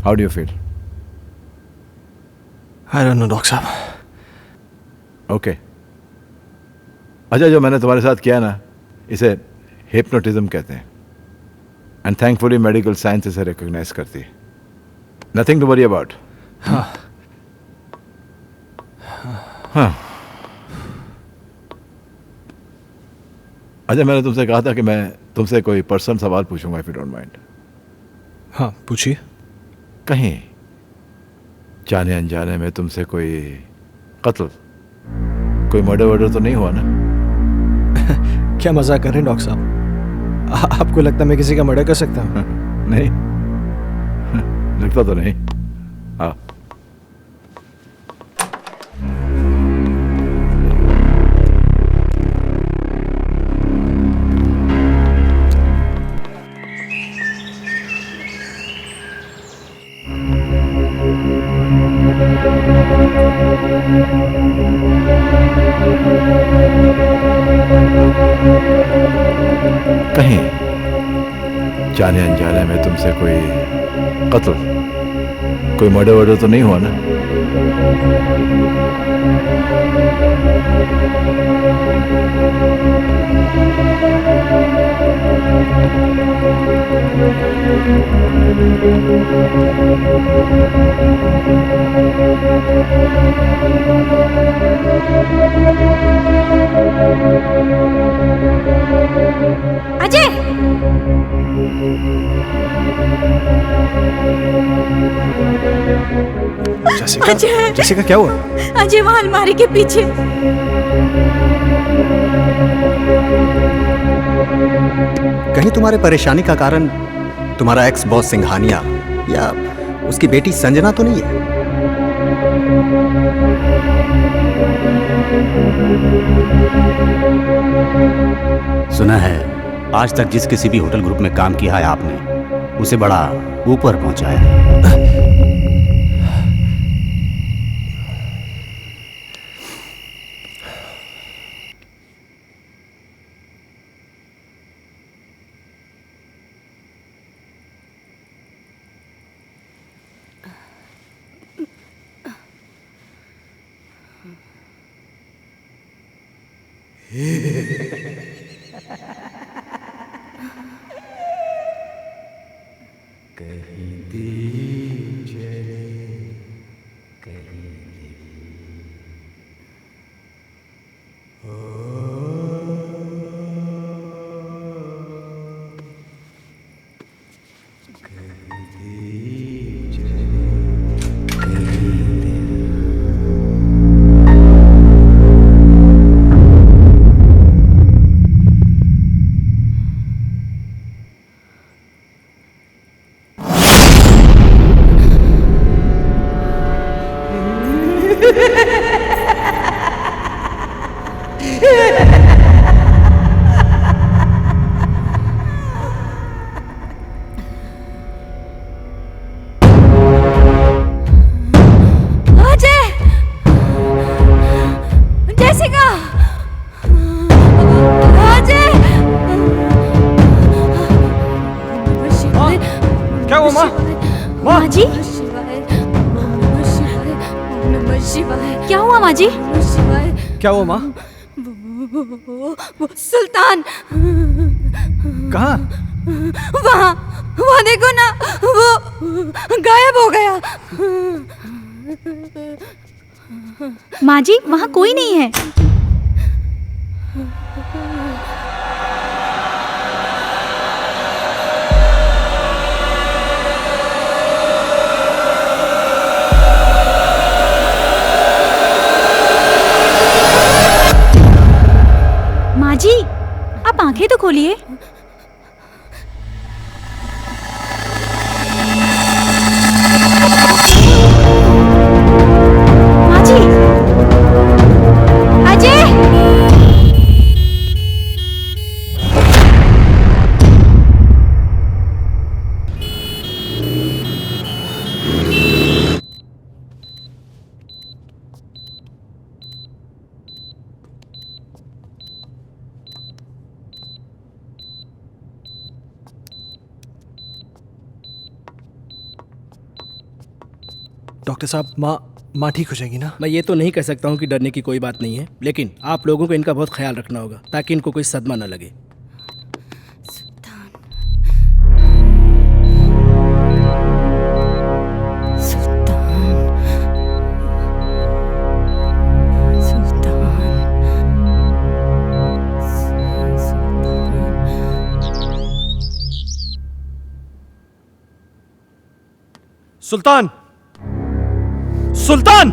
How do you feel? I don't know doctor साहब. Okay. अच्छा, जो मैंने तुम्हारे साथ किया ना, इसे हिप्नोटिज्म कहते हैं. एंड थैंकफुली मेडिकल साइंस इसे रिकॉग्नाइज करती है. Nothing to worry about. हाँ. अच्छा, मैंने तुमसे कहा था कि मैं तुमसे कोई पर्सनल सवाल पूछूंगा, इफ यू डोंट माइंड. हाँ, पूछिए. कहीं जाने अनजाने में तुमसे कोई कत्ल, कोई मर्डर वर्डर तो नहीं हुआ ना? क्या मजाक कर रहे हैं डॉक्टर साहब? आपको लगता है मैं किसी का मर्डर कर सकता हूँ? नहीं, लगता तो नहीं. हाँ. कहीं जाने अनजाने में तुमसे कोई कत्ल, कोई मर्डर वर्डर तो नहीं हुआ ना? अजय! जेसिका, अजय! जेसिका क्या हुआ? अजय, वहां अलमारी के पीछे. कहीं तुम्हारे परेशानी का कारण तुम्हारा एक्स बॉस सिंघानिया या उसकी बेटी संजना तो नहीं है? सुना है आज तक जिस किसी भी होटल ग्रुप में काम किया है आपने, उसे बड़ा ऊपर पहुंचाया है. माँ जी, क्या हुआ माँ जी? क्या हुआ माँ? वो सुल्तान कहाँ? वहाँ वहाँ देखो ना, वो गायब हो गया. माँ जी, वहाँ कोई नहीं है. माँ जी, आप आंखें तो खोलिए. माँ जी, अजय! डॉक्टर साहब माँ ठीक हो जाएगी ना? मैं ये तो नहीं कह सकता हूँ कि डरने की कोई बात नहीं है, लेकिन आप लोगों को इनका बहुत ख्याल रखना होगा ताकि इनको कोई सदमा न लगे। सुल्तान! सुल्तान!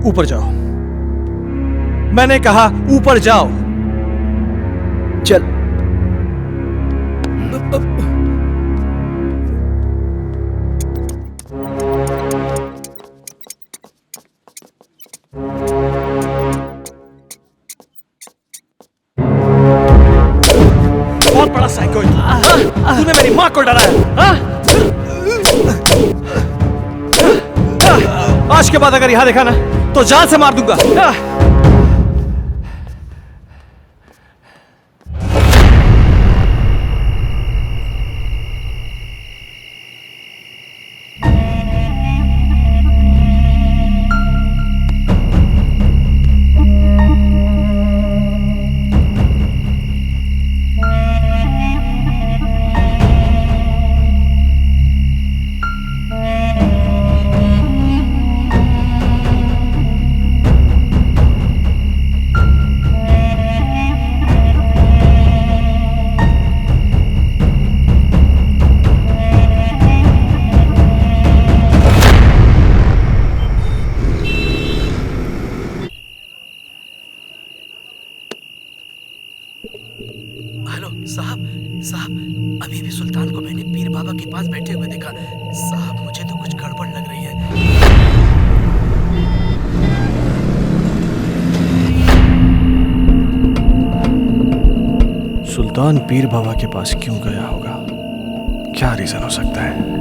ऊपर जाओ। मैंने कहा ऊपर जाओ। चल। बहुत बड़ा साइको है तू। तूने मेरी माँ को डराया, हाँ? आज के बाद अगर यहां देखा ना तो जान से मार दूंगा। हेलो साहब, साहब अभी भी सुल्तान को मैंने पीर बाबा के पास बैठे हुए देखा। साहब मुझे तो कुछ गड़बड़ लग रही है। सुल्तान पीर बाबा के पास क्यों गया होगा? क्या रीजन हो सकता है?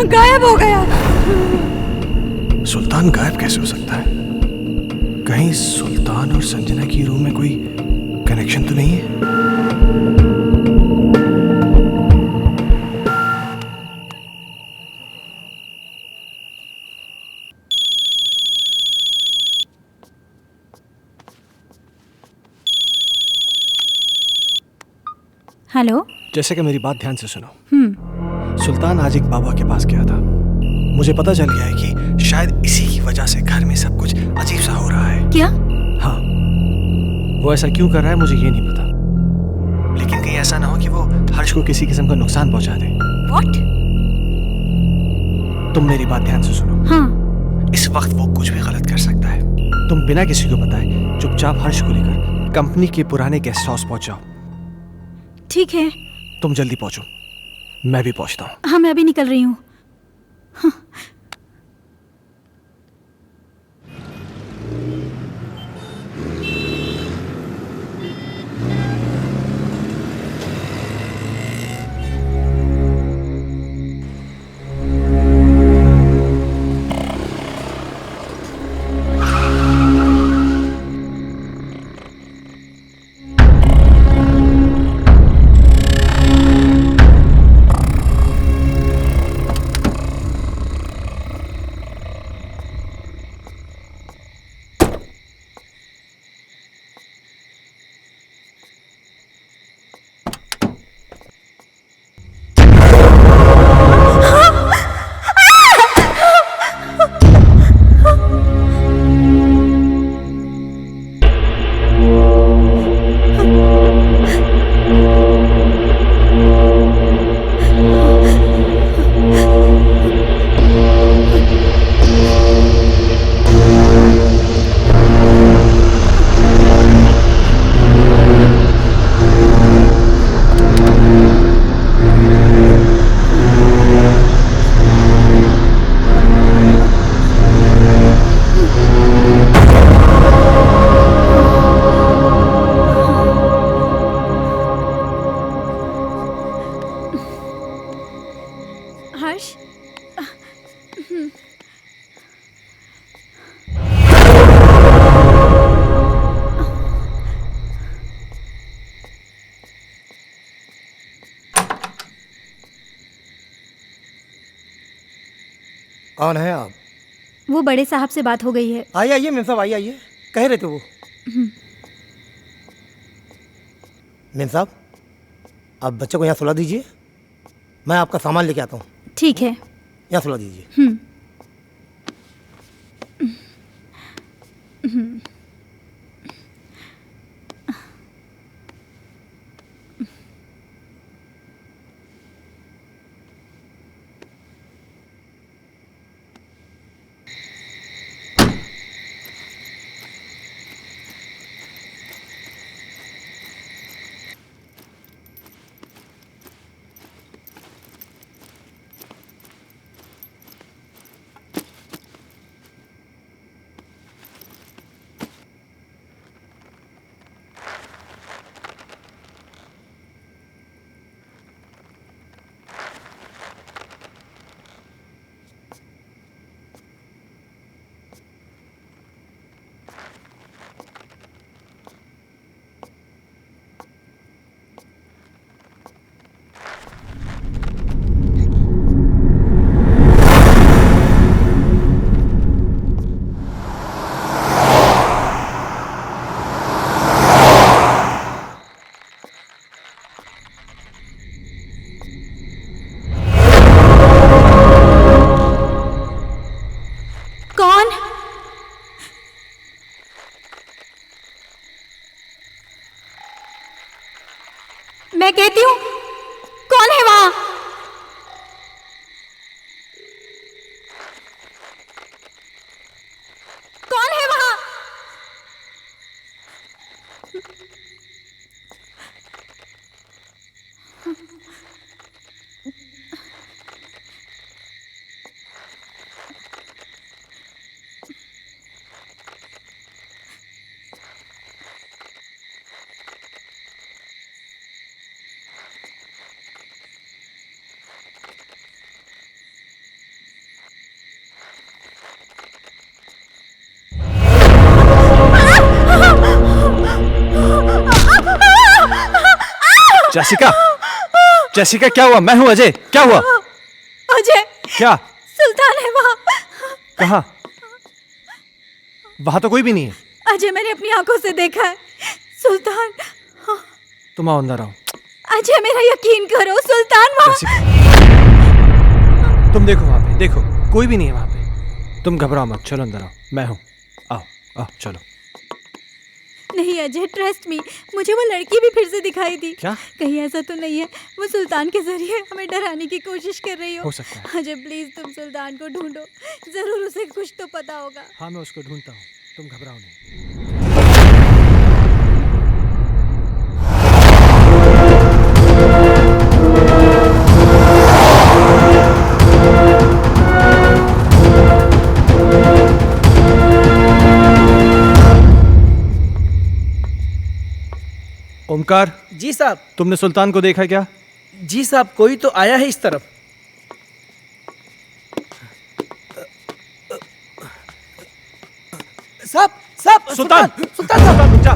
गायब हो गया। सुल्तान गायब कैसे हो सकता है? कहीं सुल्तान और संजना की रूम में कोई कनेक्शन तो नहीं है? हेलो। जैसे कि मेरी बात ध्यान से सुनो। सुल्तान आज एक बाबा के पास गया था। मुझे पता चल गया है कि शायद इसी की वजह से घर में सब कुछ अजीब सा हो रहा है। क्या? हाँ, वो ऐसा क्यों कर रहा है मुझे ये नहीं पता, लेकिन कहीं ऐसा ना हो कि वो हर्ष को किसी किस्म का नुकसान पहुंचा दे। What? तुम मेरी बात ध्यान से सुनो। हाँ। इस वक्त वो कुछ भी गलत कर सकता है। तुम बिना किसी को बताए चुपचाप हर्ष को लेकर कंपनी के पुराने गेस्ट हाउस पहुंच जाओ। ठीक है। तुम जल्दी पहुंचो, मैं भी पहुंचता हूँ। हाँ, मैं अभी निकल रही हूँ। हाँ। हर्ष कौन है आप? वो बड़े साहब से बात हो गई है। आइए आइए मेम साहब, आइए आइए। कह रहे थे वो। मेम साहब, आप बच्चे को यहाँ सुला दीजिए, मैं आपका सामान लेके आता हूँ। ठीक है। यहाँ सुला दीजिए। मैं कहती हूँ, कौन है वहां? कौन है वहां? जेसिका, जेसिका क्या हुआ? मैं हूं अजय, क्या हुआ? अजय, क्या? सुल्तान है वहां। कहाँ? वहां तो कोई भी नहीं है। अजय, मैंने अपनी आंखों से देखा है सुल्तान। तुम आओ अंदर आओ। अजय, मेरा यकीन करो, सुल्तान वहां। तुम देखो वहां पे, देखो कोई भी नहीं है वहां पे। तुम घबराओ मत, चलो अंदर आओ, मैं हूं। आओ आओ चलो। नहीं अजय, ट्रस्ट मी, मुझे वो लड़की भी फिर से दिखाई दी। क्या? कहीं ऐसा तो नहीं है वो सुल्तान के जरिए हमें डराने की कोशिश कर रही हो सकता है। अजय प्लीज, तुम सुल्तान को ढूंढो, जरूर उसे कुछ तो पता होगा। हाँ, मैं उसको ढूंढता हूँ, तुम घबराओ नहीं। ओमकार। जी साहब। तुमने सुल्तान को देखा क्या? जी साहब, कोई तो आया है इस तरफ। साहब, साहब, सुल्तान, सुल्तान साहब, रुक जा।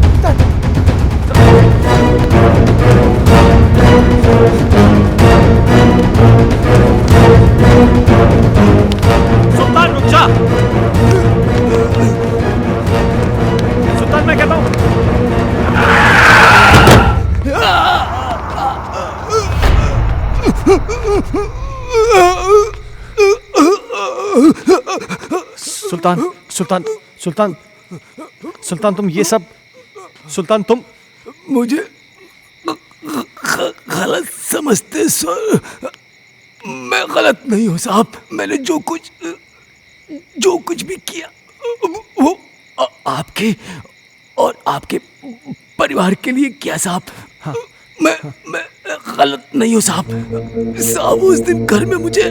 सुल्तान रुक जा। सुल्तान, मैं कहता हूँ। सुल्तान, सुल्तान, सुल्तान, सुल्तान, तुम ये सब, सुल्तान तुम मुझे गलत समझते सर। मैं गलत नहीं हूँ साहब। मैंने जो कुछ भी किया वो आपके और आपके परिवार के लिए किया साहब। हाँ। मैं गलत नहीं हूँ साहब। साहब, उस दिन घर में मुझे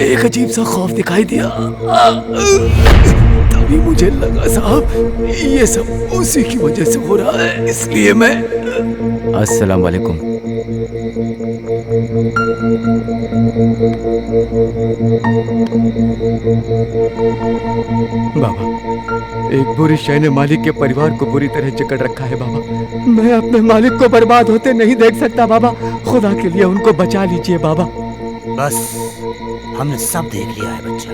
एक अजीब सा खौफ दिखाई दिया। तभी मुझे लगा साहब ये सब उसी की वजह से हो रहा है, इसलिए मैं। अस्सलाम वालेकुम। बाबा, एक बुरी शय ने मालिक के परिवार को बुरी तरह जकड़ रखा है बाबा। मैं अपने मालिक को बर्बाद होते नहीं देख सकता बाबा। खुदा के लिए उनको बचा लीजिए बाबा। बस हमने सब देख लिया है बच्चा।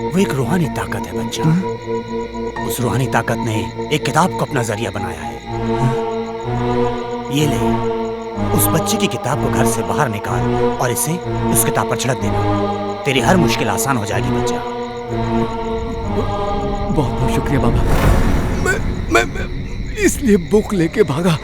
वो एक रूहानी ताकत है बच्चा। उस रूहानी ताकत ने एक किताब को अपना जरिया बनाया है। ये ले, उस बच्चे की किताब को घर से बाहर निकाल और इसे उस किताब पर छिड़क देना। तेरी हर मुश्किल आसान हो जाएगी बच्चा। बहुत बहुत शुक्रिया बाबा। मैं इसलिए बुक लेके भागा।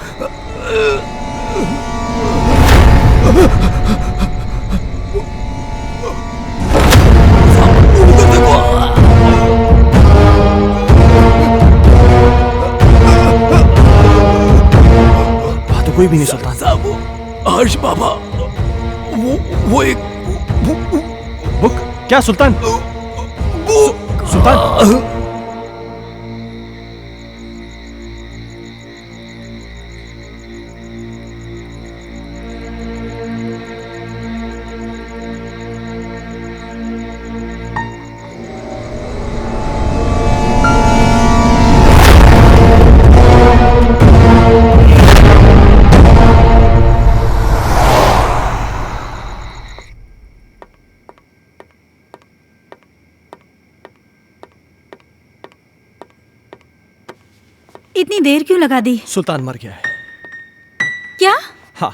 वहां तो कोई भी नहीं सुल्तान साहब, हर्ष बाबा, वो एक बुक। क्या सुल्तान? सुल्तान, इतनी देर क्यों लगा दी? सुल्तान मर गया है। क्या? हाँ,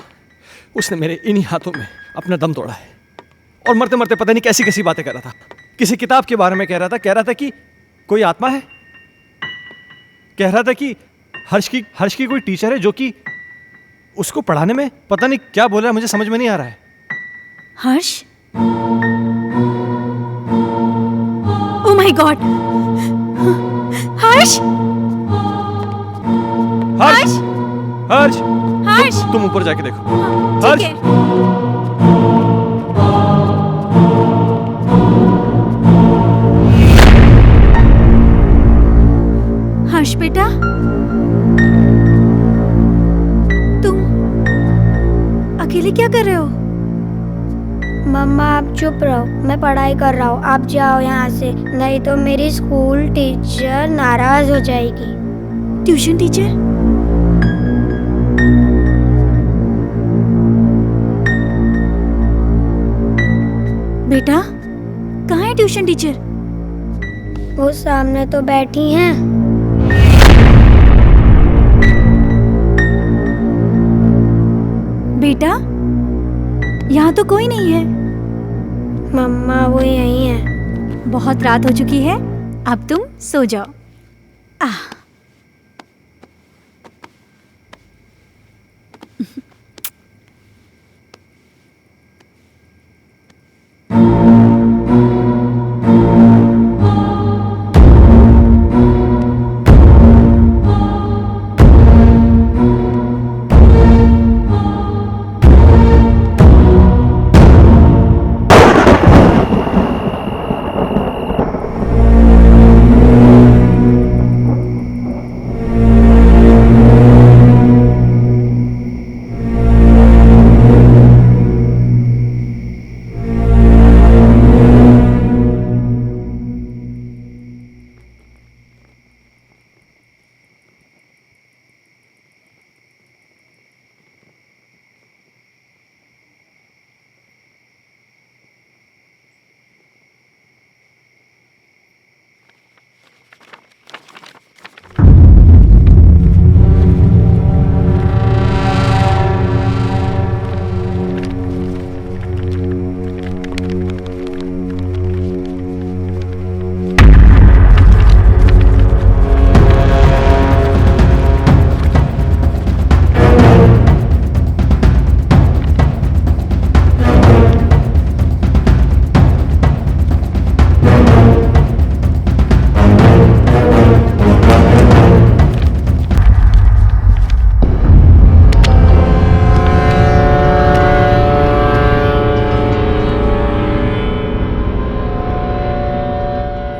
उसने मेरे इन्हीं हाथों में अपना दम तोड़ा है। और मरते मरते पता नहीं कैसी कैसी बातें कर रहा था। किसी किताब के बारे में कह रहा था कि कोई आत्मा है। कह रहा था कि हर्ष की कोई टीचर है जो कि उसको पढ़ाने में पता नहीं क्या बोल रहा है, मुझे समझ में नहीं आ रहा है। Harsh? Oh my God! Harsh! Harsh! Harsh! Harsh! तुम ऊपर जाके देखो। ठीक है। हर्ष बेटा, तुम अकेले क्या कर रहे हो? मम्मा आप चुप रहो, मैं पढ़ाई कर रहा हूँ। आप जाओ यहाँ से, नहीं तो मेरी स्कूल टीचर नाराज हो जाएगी। Tuition teacher? बेटा, कहाँ है ट्यूशन टीचर? वो सामने तो बैठी हैं। बेटा, यहाँ तो कोई नहीं है। मम्मा वो यहीं है। बहुत रात हो चुकी है, अब तुम सो जाओ।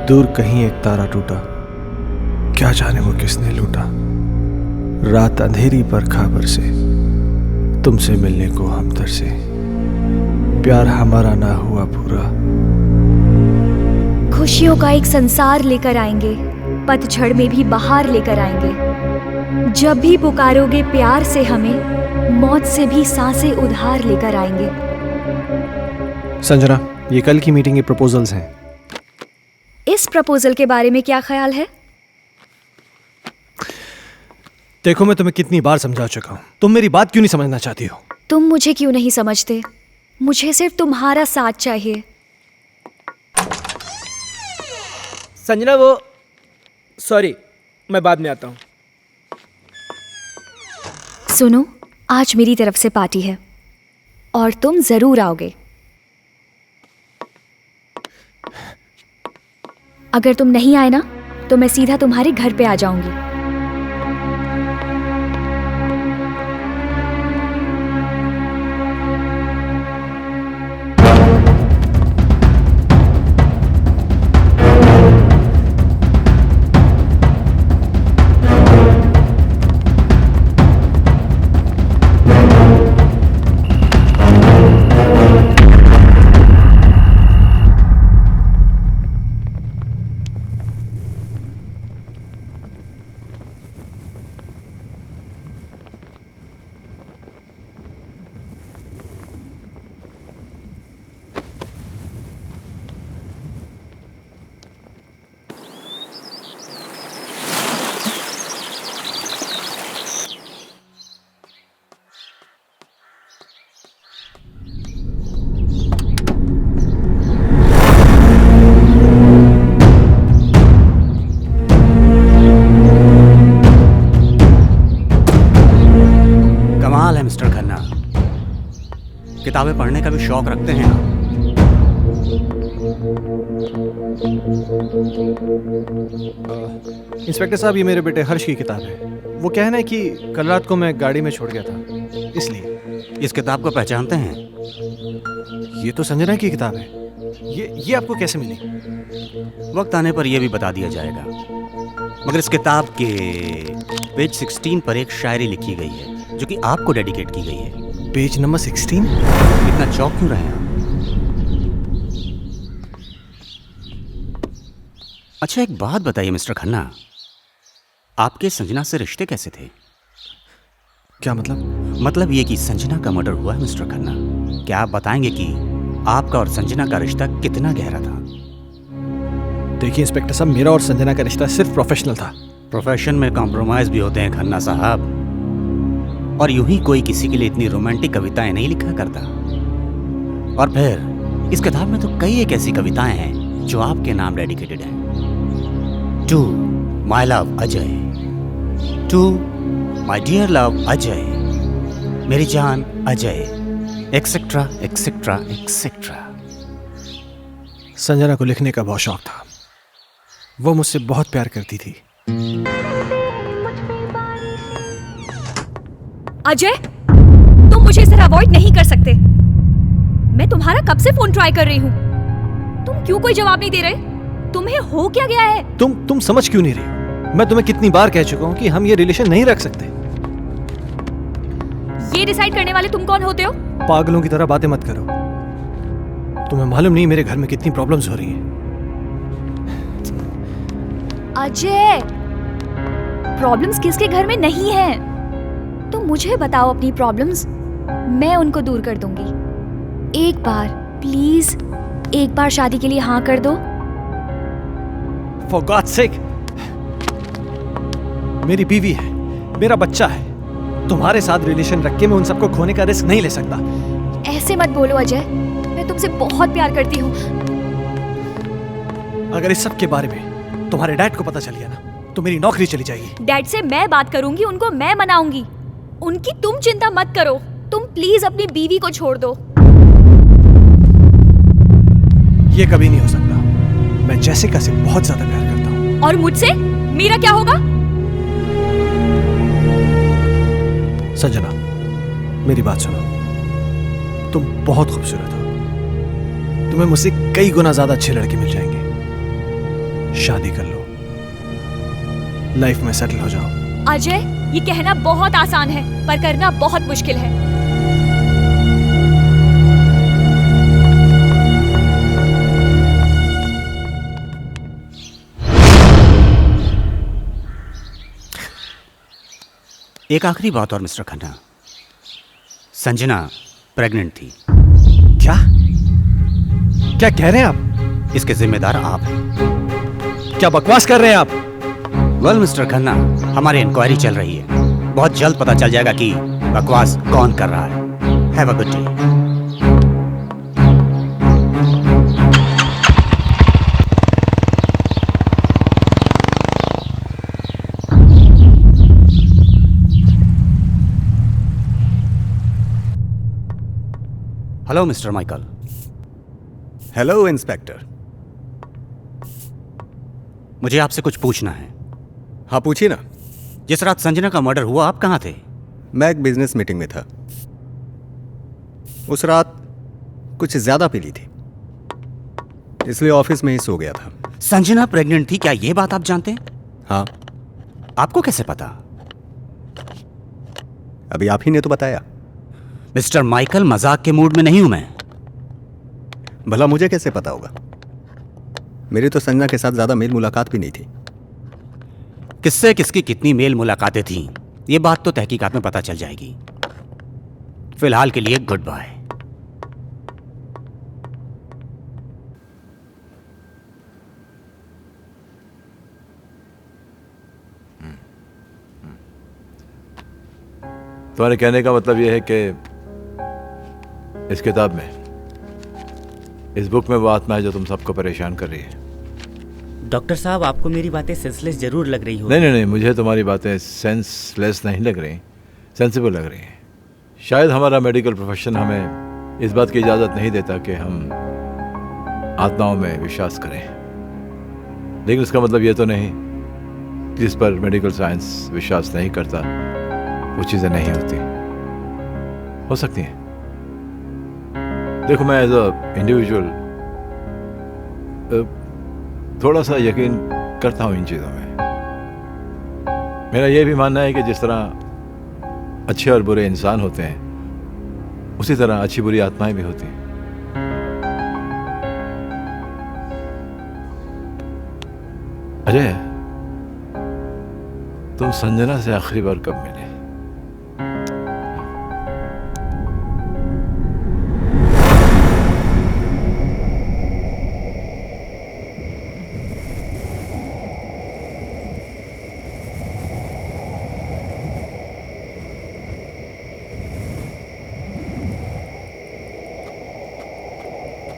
दूर कहीं एक तारा टूटा, क्या जाने वो किसने लूटा। रात अंधेरी पर खबर से, तुमसे मिलने को हम तरसे। प्यार हमारा ना हुआ पूरा। खुशियों का एक संसार लेकर आएंगे, पतझड़ में भी बहार लेकर आएंगे। जब भी पुकारोगे प्यार से हमें, मौत से भी सांसें उधार लेकर आएंगे। संजना, ये कल की मीटिंग के प्रपोजल्स हैं। इस प्रपोजल के बारे में क्या ख्याल है? देखो, मैं तुम्हें कितनी बार समझा चुका हूं, तुम मेरी बात क्यों नहीं समझना चाहती हो? तुम मुझे क्यों नहीं समझते? मुझे सिर्फ तुम्हारा साथ चाहिए। संजना, वो सॉरी, मैं बाद में आता हूँ। सुनो, आज मेरी तरफ से पार्टी है और तुम जरूर आओगे। अगर तुम नहीं आए ना, तो मैं सीधा तुम्हारे घर पे आ जाऊंगी। मिस्टर खन्ना, किताबें पढ़ने का भी शौक रखते हैं आप? इंस्पेक्टर साहब, ये मेरे बेटे हर्ष की किताब है। वो कहना है कि कल रात को मैं गाड़ी में छोड़ गया था, इसलिए। इस किताब को पहचानते हैं? ये तो संजना की किताब है। ये आपको कैसे मिली? वक्त आने पर यह भी बता दिया जाएगा, मगर इस किताब के पेज 16 पर एक शायरी लिखी गई है जो कि आपको डेडिकेट की गई है। Page number 16? इतना चौंक क्यों रहे हैं आप? अच्छा, एक बात बताइए मिस्टर खन्ना, आपके संजना से रिश्ते कैसे थे? क्या मतलब? मतलब ये कि संजना का मर्डर हुआ है मिस्टर खन्ना। क्या आप बताएंगे कि आपका और संजना का रिश्ता कितना गहरा था? देखिए इंस्पेक्टर साहब, मेरा और संजना का रिश्ता सिर्फ प्रोफेशनल था। प्रोफेशन में कॉम्प्रोमाइज भी होते हैं खन्ना साहब, और यूं ही कोई किसी के लिए इतनी रोमांटिक कविताएं नहीं लिखा करता। और फिर इस किताब में तो कई एक ऐसी कविताएं हैं जो आपके नाम डेडिकेटेड हैं। To my love Ajay, to my dear love Ajay, मेरी जान Ajay, etcetera etcetera etcetera. Sanjana को लिखने का बहुत शौक था। वो मुझसे बहुत प्यार करती थी। अजय, तुम मुझे इस तरह अवॉइड नहीं कर सकते। मैं तुम्हारा कब से फोन ट्राई कर रही हूँ, तुम क्यों कोई जवाब नहीं दे रहे? तुम्हें हो क्या गया है? तुम समझ क्यों नहीं रही? मैं तुम्हें कितनी बार कह चुका हूँ कि हम ये रिलेशन नहीं रख सकते। ये डिसाइड करने वाले तुम कौन होते हो? पागलों की तरह बातें मत करो। तुम्हें मालूम नहीं मेरे घर में कितनी प्रॉब्लम्स हो रही हैं। अजय, प्रॉब्लम्स किसके घर में नहीं है? तुम मुझे बताओ अपनी प्रॉब्लम्स, मैं उनको दूर कर दूंगी। एक बार प्लीज, एक बार शादी के लिए हाँ कर दो। For God's sake, मेरी बीवी है, मेरा बच्चा है। तुम्हारे साथ रिलेशन रख के मैं उन सबको खोने का रिस्क नहीं ले सकता। ऐसे मत बोलो अजय, मैं तुमसे बहुत प्यार करती हूँ। अगर इस सब के बारे में तुम्हारे डैड को पता चल गया ना, तो मेरी नौकरी चली जाएगी। डैड से मैं बात करूंगी, उनको मैं मनाऊंगी। उनकी तुम चिंता मत करो। तुम प्लीज अपनी बीवी को छोड़ दो। ये कभी नहीं हो सकता। मैं जैसिका से बहुत ज्यादा प्यार करता हूँ। और मुझसे मेरा क्या होगा? संजना, मेरी बात सुनो। तुम बहुत खूबसूरत हो। तुम्हें मुझसे कई गुना ज्यादा अच्छे लड़के मिल जाएंगे। शादी कर लो, लाइफ में सेटल हो जाओ। अजय, ये कहना बहुत आसान है, पर करना बहुत मुश्किल है। एक आखिरी बात और मिस्टर खन्ना, संजना प्रेग्नेंट थी। क्या क्या कह रहे हैं आप? इसके जिम्मेदार आप हैं। क्या बकवास कर रहे हैं आप? वेल मिस्टर खन्ना, हमारी इंक्वायरी चल रही है, बहुत जल्द पता चल जाएगा कि बकवास कौन कर रहा है। Have a good day. Hello mister Michael. Hello inspector. मुझे आपसे कुछ पूछना है। हाँ पूछिए ना। जिस रात संजना का मर्डर हुआ आप कहाँ थे? मैं एक बिजनेस मीटिंग में था। उस रात कुछ ज्यादा पी ली थी, इसलिए ऑफिस में ही सो गया था। संजना प्रेग्नेंट थी, क्या ये बात आप जानते हैं? हाँ। आपको कैसे पता? अभी आप ही ने तो बताया। मिस्टर माइकल, मजाक के मूड में नहीं हूं मैं। भला मुझे कैसे पता होगा? मेरी तो संजना के साथ ज्यादा मेल मुलाकात भी नहीं थी। किससे किसकी कितनी मेल मुलाकातें थीं, ये बात तो तहकीकात में पता चल जाएगी। फिलहाल के लिए गुड बाय। तुम्हारे कहने का मतलब यह है कि इस किताब में, इस बुक में वो आत्मा है जो तुम सबको परेशान कर रही है। डॉक्टर साहब, आपको मेरी बातें सेंसलेस जरूर लग रही हो। नहीं, मुझे तुम्हारी बातें सेंसलेस नहीं लग रही, सेंसिबल लग रही हैं। शायद हमारा मेडिकल प्रोफेशन हमें इस बात की इजाज़त नहीं देता कि हम आत्माओं में विश्वास करें, लेकिन उसका मतलब ये तो नहीं कि जिस पर मेडिकल साइंस विश्वास नहीं करता वो चीज़ें नहीं होती, हो सकती हैं। देखो, मैं एज अ इंडिविजुअल थोड़ा सा यकीन करता हूँ इन चीज़ों में। मेरा ये भी मानना है कि जिस तरह अच्छे और बुरे इंसान होते हैं, उसी तरह अच्छी बुरी आत्माएं भी होती हैं। अजय, तुम संजना से आखिरी बार कब मिले?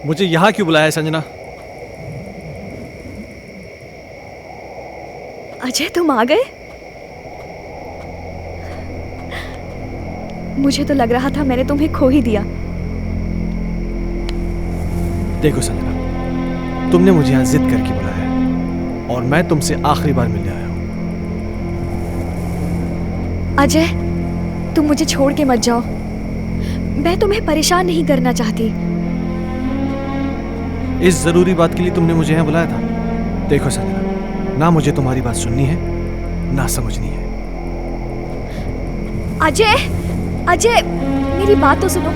मुझे यहां क्यों बुलाया है संजना? अजय, तुम आ गए? मुझे तो लग रहा था मैंने तुम्हें खो ही दिया। देखो संजना, तुमने मुझे यहां जिद करके बुलाया है और मैं तुमसे आखिरी बार मिलने आया हूं। अजय, तुम मुझे छोड़ के मत जाओ। मैं तुम्हें परेशान नहीं करना चाहती। इस जरूरी बात के लिए तुमने मुझे यहाँ बुलाया था? देखो संजना, ना मुझे तुम्हारी बात सुननी है ना समझनी है। अजय, अजय, मेरी बात तो सुनो।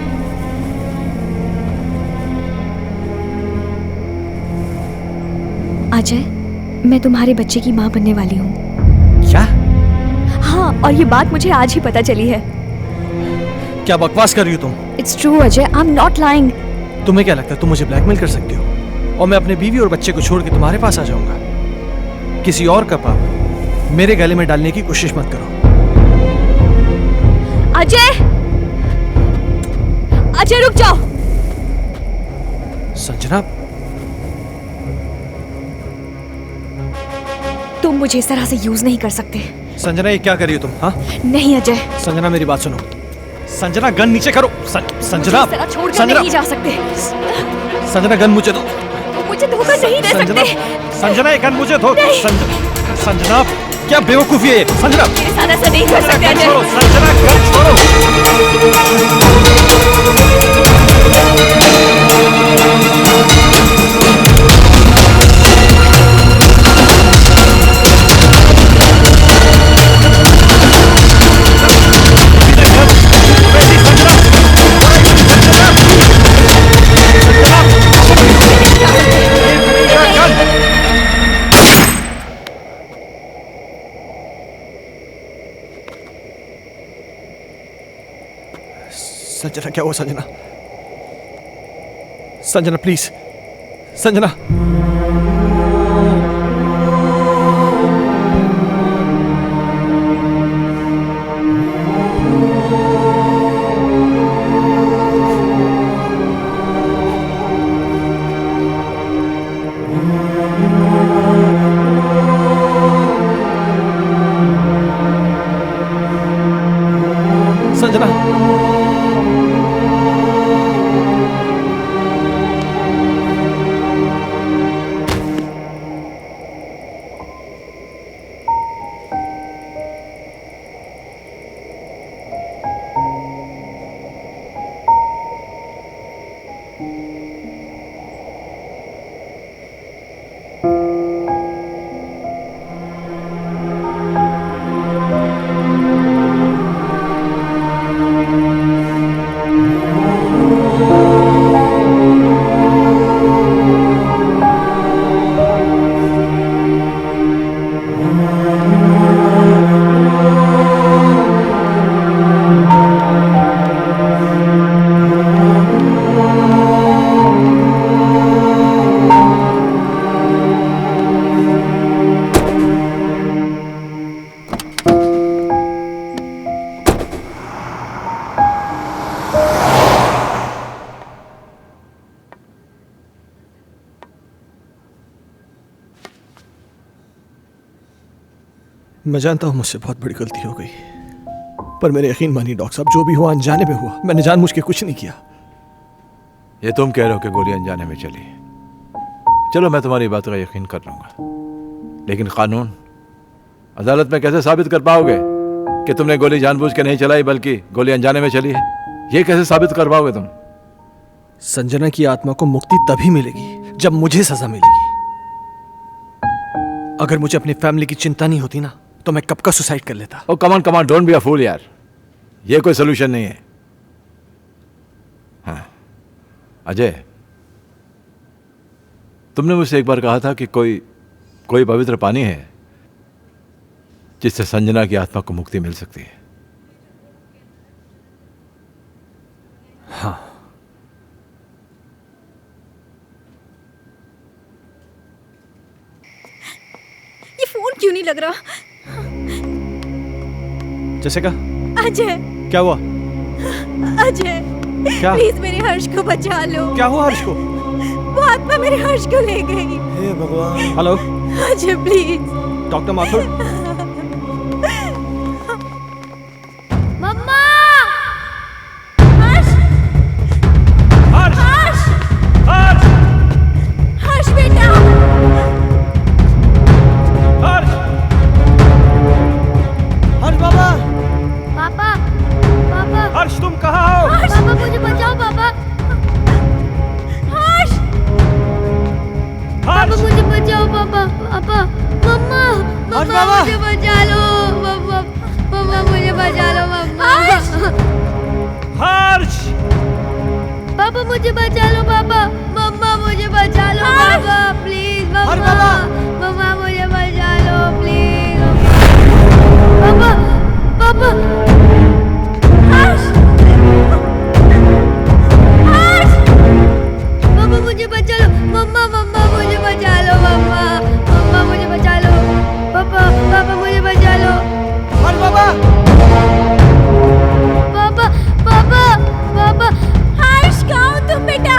अजय, मैं तुम्हारे बच्चे की माँ बनने वाली हूँ। क्या? हाँ, और ये बात मुझे आज ही पता चली है। क्या बकवास कर रही हो तुम? It's true Ajay, I am not lying. तुम्हें क्या लगता है तुम मुझे ब्लैकमेल कर सकती हो और मैं अपने बीवी और बच्चे को छोड़ के तुम्हारे पास आ जाऊंगा? किसी और का पाप मेरे गले में डालने की कोशिश मत करो। अजय, अजय रुक जाओ। संजना, तुम मुझे इस तरह से यूज नहीं कर सकते। संजना, ये क्या कर रही हो तुम? हाँ, नहीं अजय। संजना, मेरी बात सुनो। संजना, गन नीचे करो। संजना, इस तरह छोड़कर नहीं जा सकते। संजना, गन मुझे दो। मुझे धोखा नहीं दे सकते। संजना, ये गन मुझे दो। संजना, क्या बेवकूफी है? संजना, मेरे साथ ऐसा नहीं कर सकते अजय। संजना, गन छोड़ो। संजना क्या हुआ संजना? संजना प्लीज, संजना। संजना, मैं जानता हूं मुझसे बहुत बड़ी गलती हो गई, पर मेरे यकीन मानिए डॉक्टर साहब, जो भी हुआ अनजाने में हुआ। मैंने जानबूझ के कुछ नहीं किया। ये तुम कह रहे हो कि गोली अनजाने में चली। चलो मैं तुम्हारी बात का यकीन कर लूंगा, लेकिन कानून अदालत में कैसे साबित कर पाओगे कि तुमने गोली जानबूझ के नहीं चलाई बल्कि गोली अनजाने में चली है? ये कैसे साबित कर पाओगे तुम? संजना की आत्मा को मुक्ति तभी मिलेगी जब मुझे सजा मिलेगी। अगर मुझे अपनी फैमिली की चिंता नहीं होती ना, तो मैं कब का सुसाइड कर लेता। ओ कमान कमान, डोंट बी अ फूल यार, ये कोई सोल्यूशन नहीं है। हाँ अजय, तुमने मुझसे एक बार कहा था कि कोई पवित्र पानी है जिससे संजना की आत्मा को मुक्ति मिल सकती है। हाँ, ये फोन क्यों नहीं लग रहा? जैसिका, अजय, क्या हुआ? अजय, क्या? प्लीज मेरे हर्ष को बचा लो। क्या हुआ हर्ष को? वो आत्मा मेरे हर्ष को ले गई। हे भगवान। Hello Ajay please. Doctor Mathur. Mamma! Harsh! Harsh! Harsh! Harsh! Harsh बेटा! हर्ष! हर्ष बाबा! पापा! पापा! हर्ष तुम कहाँ हो? पापा मुझे बचाओ पापा! हर्ष! पापा मुझे बचाओ पापा! पापा! मम्मा! मम्मा मुझे बचा लो! मम्मा! मम्मा मुझे बचा लो मम्मा! हर्ष! पापा मुझे बचा लो पापा! मम्मा मुझे बचा लो पापा! प्लीज मम्मा! मम्मा मुझे बचा लो प्लीज! पापा! पापा! हर्ष! हर्ष! पापा मुझे बचा लो! मम्मा! मम्मा मुझे बचा लो मम्मा! मम्मा मुझे बचा लो! पापा! पापा मुझे बचा लो! हर्ष बाबा! पापा! पापा! पापा! हर्ष कहाँ हो तुम बेटा?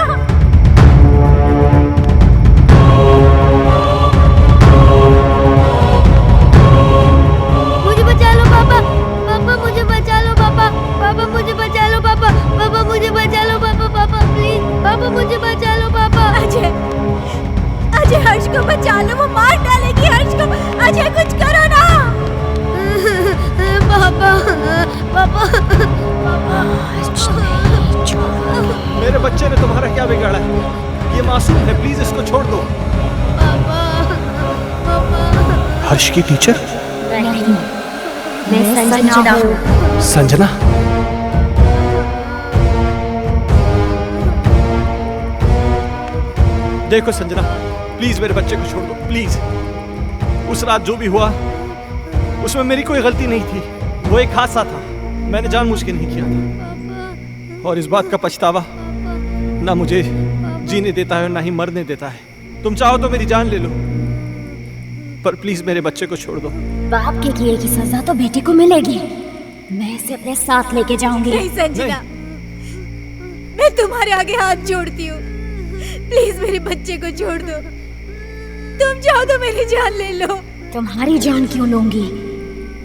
मुझे बचा लो पापा! पापा मुझे बचा लो पापा! पापा मुझे बचा लो पापा! पापा मुझे बचा लो पापा! पापा प्लीज! पापा मुझे बचा लो पापा! अजय! अजय हर्ष को बचा लो, वो मार डालेगी हर्ष को। अजय कुछ करो ना। पापा! पापा! पापा! मेरे बच्चे ने तुम्हारा क्या बिगाड़ा है? ये मासूम है, प्लीज इसको छोड़ दो। पापा! पापा! हर्ष की टीचर? नहीं, मैं संजना हूँ। संजना? देखो संजना, प्लीज मेरे बच्चे को छोड़ दो, प्लीज। उस रात जो भी हुआ उसमें मेरी कोई गलती नहीं थी। वो एक हादसा था, मैंने जानबूझ के नहीं किया था। और इस बात का पछतावा ना मुझे जीने देता है और ना ही मरने देता है। तुम चाहो तो मेरी जान ले लो, पर प्लीज मेरे बच्चे को छोड़ दो। बाप के किए की सजा तो बेटे को मिलेगी। मैं इसे अपने साथ लेके जाऊंगी। नहीं संजना, मैं तुम्हारे आगे हाथ जोड़ती हूँ, प्लीज मेरे बच्चे को छोड़ दो। तुम चाहो तो मेरी जान ले लो। तुम्हारी जान क्यों लूंगी,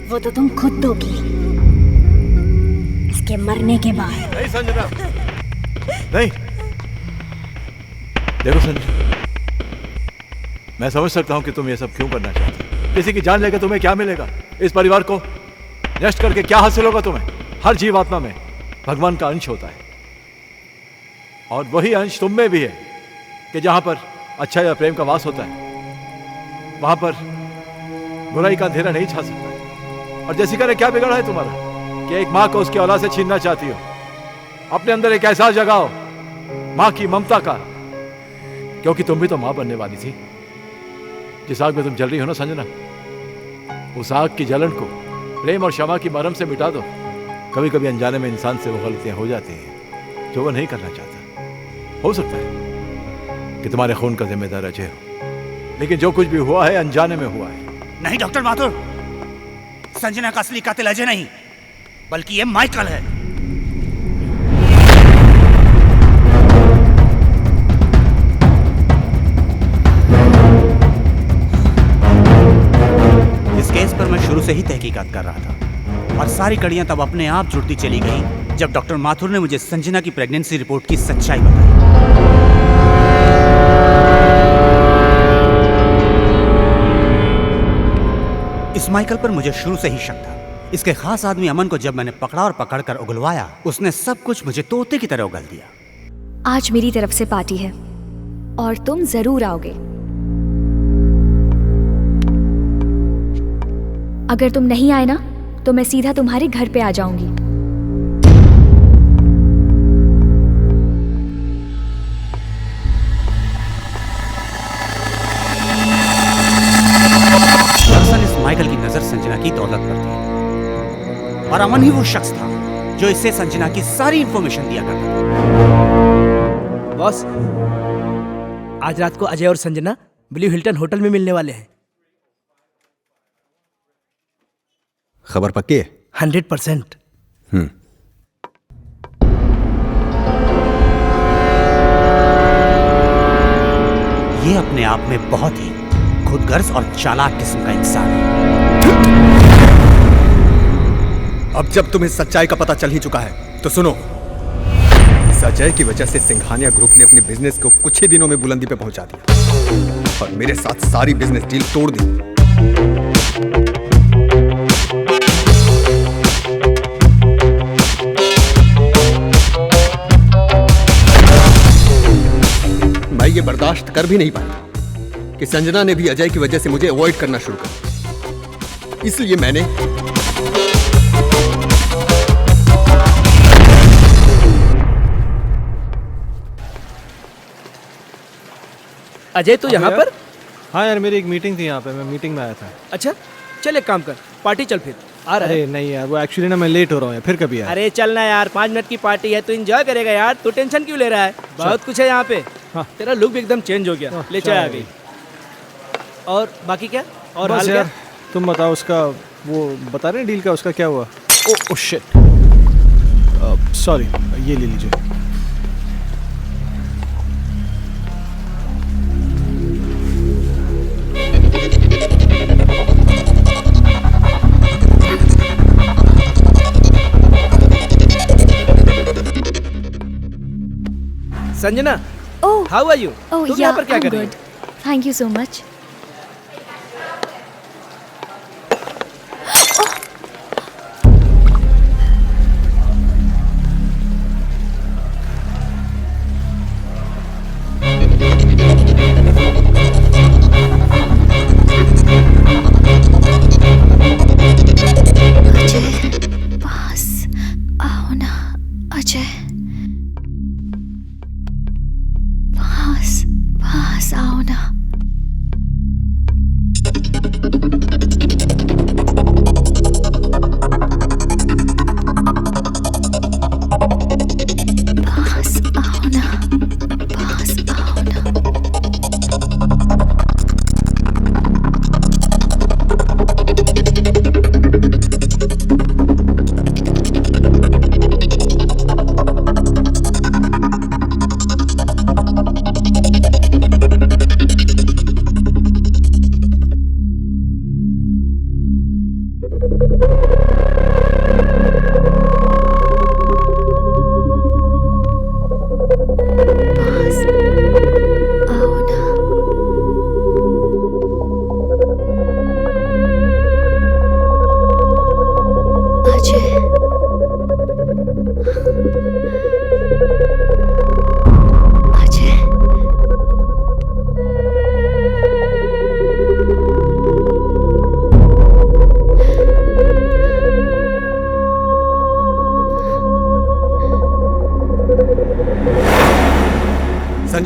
वो तो तुम खुद दोगी इसके मरने के बाद। नहीं संजना, नहीं। देखो संजना, मैं समझ सकता हूं कि तुम ये सब क्यों करना चाहते हो। किसी की जान लेकर तुम्हें क्या मिलेगा? इस परिवार को नष्ट करके क्या हासिल होगा तुम्हें? हर जीवात्मा में भगवान का अंश होता है, और वही अंश तुम में भी है कि जहां पर अच्छा या प्रेम का वास होता है, वहां पर बुराई का अंधेरा नहीं छा सकता। और जैसिका ने क्या बिगड़ा है तुम्हारा कि एक माँ को उसकी औलाद से छीनना चाहती हो? अपने अंदर एक एहसास जगाओ माँ की ममता का, क्योंकि तुम भी तो माँ बनने वाली थी। जिस आग में तुम जल रही हो ना संजना, उस आग की जलन को प्रेम और क्षमा की मरहम से मिटा दो। कभी कभी अनजाने में इंसान से वो गलतियां हो जाती हैं जो वो नहीं करना चाहता। हो सकता है कि तुम्हारे खून का जिम्मेदार अजय हो, लेकिन जो कुछ भी हुआ है अनजाने में हुआ है। नहीं डॉक्टर माथुर, संजना का असली कातिल अजय नहीं, बल्कि ये माइकल है। इस केस पर मैं शुरू से ही तहकीकात कर रहा था, और सारी कड़ियां तब अपने आप जुड़ती चली गई जब डॉक्टर माथुर ने मुझे संजना की प्रेगनेंसी रिपोर्ट की सच्चाई बताई। इस माइकल पर मुझे शुरू से ही शक था। इसके खास आदमी अमन को जब मैंने पकड़ा और पकड़कर उगलवाया, उसने सब कुछ मुझे तोते की तरह उगल दिया। आज मेरी तरफ से पार्टी है और तुम जरूर आओगे। अगर तुम नहीं आए ना तो मैं सीधा तुम्हारे घर पे आ जाऊंगी। दरअसल इस माइकल की नजर संजना की दौलत पर थी, और अमन ही वो शख्स था जो इससे संजना की सारी इंफॉर्मेशन दिया करता था। बॉस, आज रात को अजय और संजना ब्लू हिल्टन होटल में मिलने वाले हैं। खबर पक्की है? 100%। ये अपने आप में बहुत ही खुदगर्ज और चालाक किस्म का इंसान है। अब जब तुम्हें सच्चाई का पता चल ही चुका है तो सुनो। इस अजय की वजह से सिंघानिया ग्रुप ने अपने बिजनेस को कुछ ही दिनों में बुलंदी पे पहुंचा दिया, और मेरे साथ सारी बिजनेस डील तोड़ दी। मैं ये बर्दाश्त कर भी नहीं पाया कि संजना ने भी अजय की वजह से मुझे अवॉइड करना शुरू कर दिया। इसलिए मैंने अजय तो यहाँ पर? हाँ यार, मेरी एक मीटिंग थी यहाँ पे, मैं मीटिंग में आया था। अच्छा चल, एक काम कर, पार्टी चल फिर। आ रहा है? अरे नहीं यार, वो एक्चुअली ना मैं लेट हो रहा हूँ, फिर कभी यार। अरे चलना यार, 5 मिनट की पार्टी है, तो एंजॉय करेगा यार। तू टेंशन क्यों ले रहा है? बहुत कुछ है यहाँ पे। हाँ। तेरा लुक भी एकदम चेंज हो गया। ले चाय आ गई। और बाकी क्या? और हाल क्या? तुम बताओ, उसका वो बता रहे हैं डील का, उसका क्या हुआ? ओह शिट, सॉरी, ये ले लीजिए। Sanjana, oh how are you? Oh तुम यहाँ पर क्या कर रही हो? Thank you so much.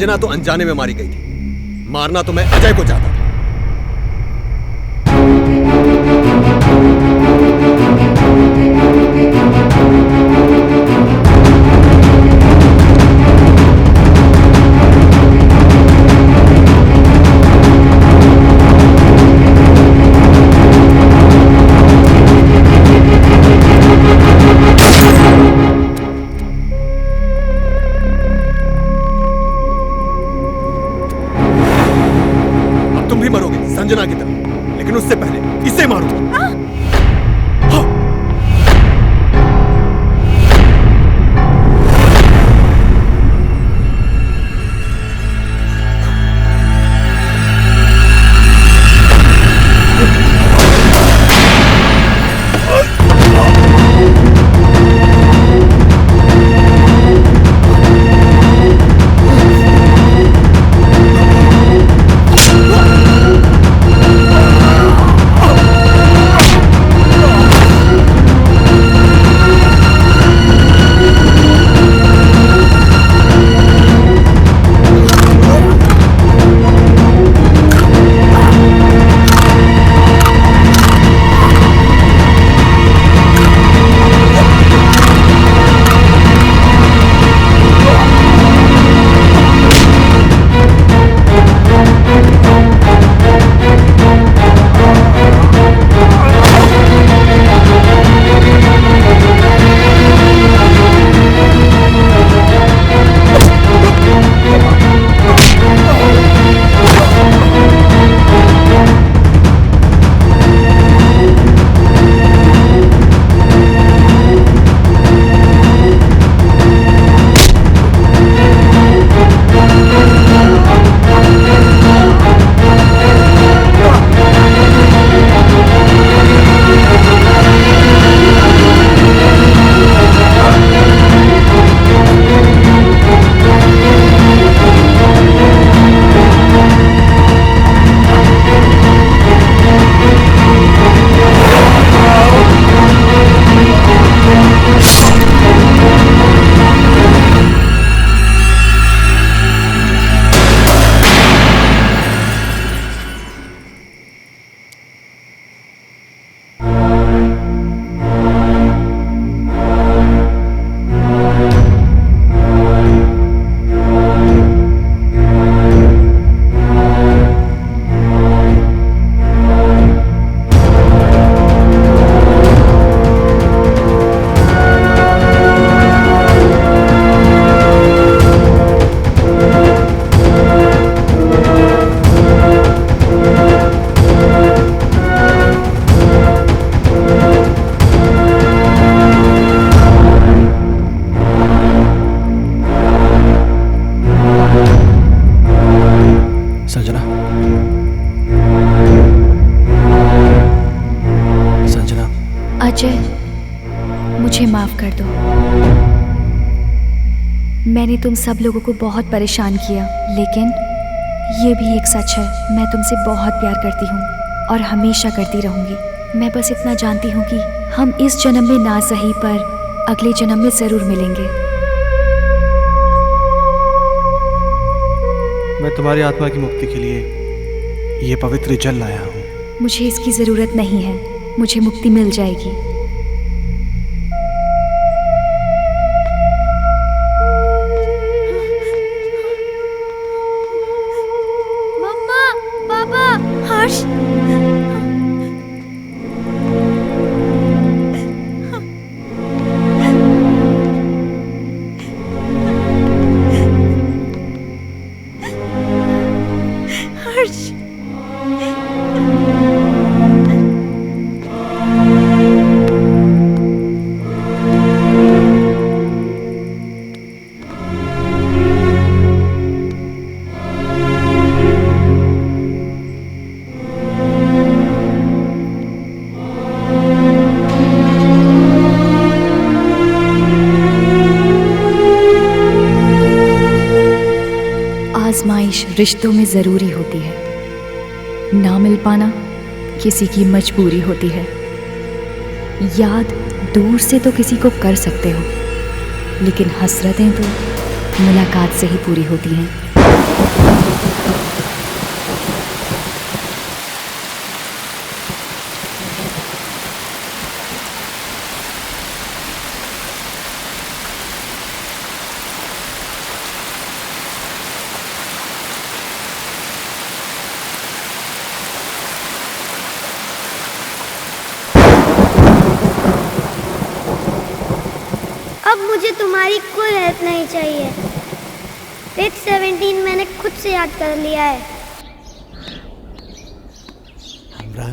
Sanjana तो अनजाने में मारी गई थी, मारना तो मैं अजय को चाहता था। तुम भी मरोगे संजना की तरह, लेकिन उससे पहले इसे मारो। अजय, मुझे माफ कर दो। मैंने तुम सब लोगों को बहुत परेशान किया, लेकिन ये भी एक सच है, मैं तुमसे बहुत प्यार करती हूँ और हमेशा करती रहूँगी। मैं बस इतना जानती हूँ कि हम इस जन्म में ना सही पर अगले जन्म में ज़रूर मिलेंगे। मैं तुम्हारी आत्मा की मुक्ति के लिए ये पवित्र जल लाया हूँ। मुझे इसकी ज़रूरत नहीं है, मुझे मुक्ति मिल जाएगी। मम्मा, पापा, हर्ष, हर्ष, आजमाइश रिश्तों में ज़रूरी होती है, ना मिल पाना किसी की मजबूरी होती है। याद दूर से तो किसी को कर सकते हो, लेकिन हसरतें तो मुलाकात से ही पूरी होती हैं। अब मुझे तुम्हारी कोई हेल्प नहीं चाहिए। पेज 17 मैंने खुद से याद कर लिया है।